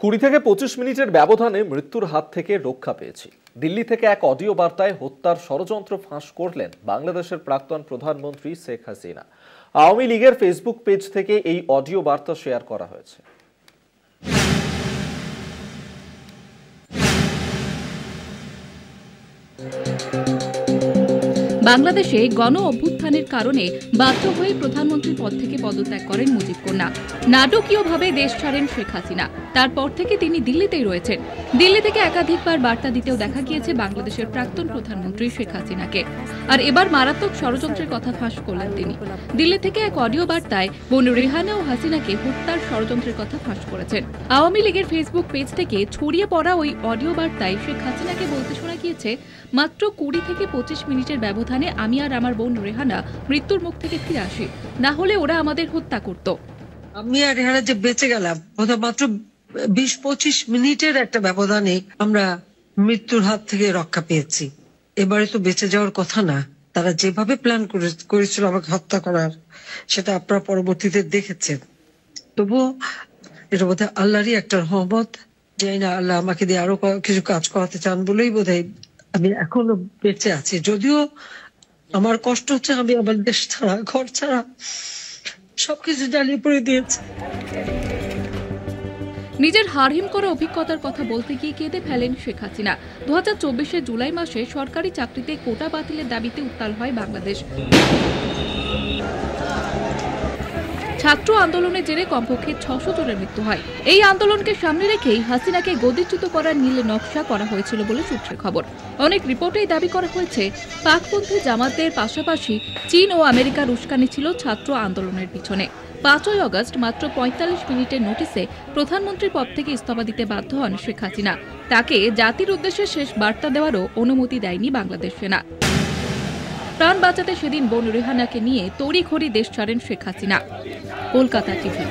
20 থেকে 25 মিনিটের ব্যবধানে মৃত্যুর হাত থেকে রক্ষা পেয়েছি। দিল্লি থেকে এক অডিও বার্তায় হত্যার ষড়যন্ত্র ফাঁস করলেন বাংলাদেশের প্রাক্তন প্রধানমন্ত্রী শেখ হাসিনা। আওয়ামী লীগের ফেসবুক পেজ থেকে এই অডিও বার্তা শেয়ার করা হয়েছে। বাংলাদেশে গণ অভ্যুত্থানের কারণে বাধ্য হয়ে প্রধানমন্ত্রীর পদ থেকে পদত্যাগ করেন মুজিব কন্যা। নাটকীয়ভাবে দেশ ছাড়েন শেখ হাসিনা। তারপর থেকে তিনি দিল্লিতেই রয়েছেন। দিল্লি থেকে একাধিকবার বার্তা দিতেও দেখা গিয়েছে বাংলাদেশের প্রাক্তন প্রধানমন্ত্রী শেখ হাসিনাকে। আর এবার মারাত্মক ষড়যন্ত্রের কথা ফাঁস করলেন তিনি। দিল্লি থেকে এক অডিও বার্তায় বোন রেহানা ও হাসিনাকে হত্যার ষড়যন্ত্রের কথা ফাঁস করেছেন। আওয়ামী লীগের ফেসবুক পেজ থেকে ছড়িয়ে পড়া ওই অডিও বার্তায় শেখ হাসিনাকে বলতে শোনা গিয়েছে, মাত্র 20 থেকে 25 মিনিটের ব্যবধানে আমি আর আমার বোন রেহানা মৃত্যুর মুখ থেকে ফিরে আসি, না হলে ওরা আমাদের হত্যা করত। আমি আর রেহানা যে বেঁচে গেলাম, মাত্র 20-25 মিনিটের একটা ব্যবধানে আমরা মৃত্যুর হাত থেকে রক্ষা পেয়েছি। এবারে তো বেঁচে যাওয়ার কথা না। তারা যেভাবে প্ল্যান করেছিল আমাকে হত্যা করার, সেটা আপনারা পরবর্তীতে দেখেছেন। তবুও এটা বোধহয় আল্লাহরই একটা রহমত। জানি না আল্লাহ আমাকে দিয়ে আরো কিছু কাজ করাতে চান বলেই বোধহয় আমি এখনো বেঁচে আছি। যদিও আমার কষ্ট হচ্ছে, আমি আমার দেশ ছাড়া, ঘর ছাড়া সবকিছু জ্বালিয়ে পড়ে দিয়েছি। নিজের হারহিম করা অভিজ্ঞতার কথা বলতে গিয়ে কেঁদে ফেলেন শেখ হাসিনা। 2024 জুলাই মাসে সরকারি চাকরিতে কোটা বাতিলের দাবিতে উত্তাল হয় বাংলাদেশ। ছাত্র আন্দোলনের জেরে কমপক্ষে 600 জনের মৃত্যু হয়। এই আন্দোলনকে সামনে রেখেই হাসিনাকে গদিচ্যুত করার নীল নকশা করা হয়েছিল বলে সূত্রের খবর। অনেক রিপোর্টেই দাবি করা হয়েছে, পাকপন্থী জামাতের পাশাপাশি চীন ও আমেরিকার উস্কানি ছিল ছাত্র আন্দোলনের পিছনে। 5ই আগস্ট মাত্র 45 মিনিটের নোটিসে প্রধানমন্ত্রীর পদ থেকে ইস্তফা দিতে বাধ্য হন শেখ হাসিনা। তাকে জাতির উদ্দেশ্যে শেষ বার্তা দেওয়ারও অনুমতি দেয়নি বাংলাদেশ সেনা। প্রাণ বাঁচাতে সেদিন বোন রেহানাকে নিয়ে তড়িঘড়ি দেশ ছাড়েন শেখ হাসিনা। কলকাতা টিভি।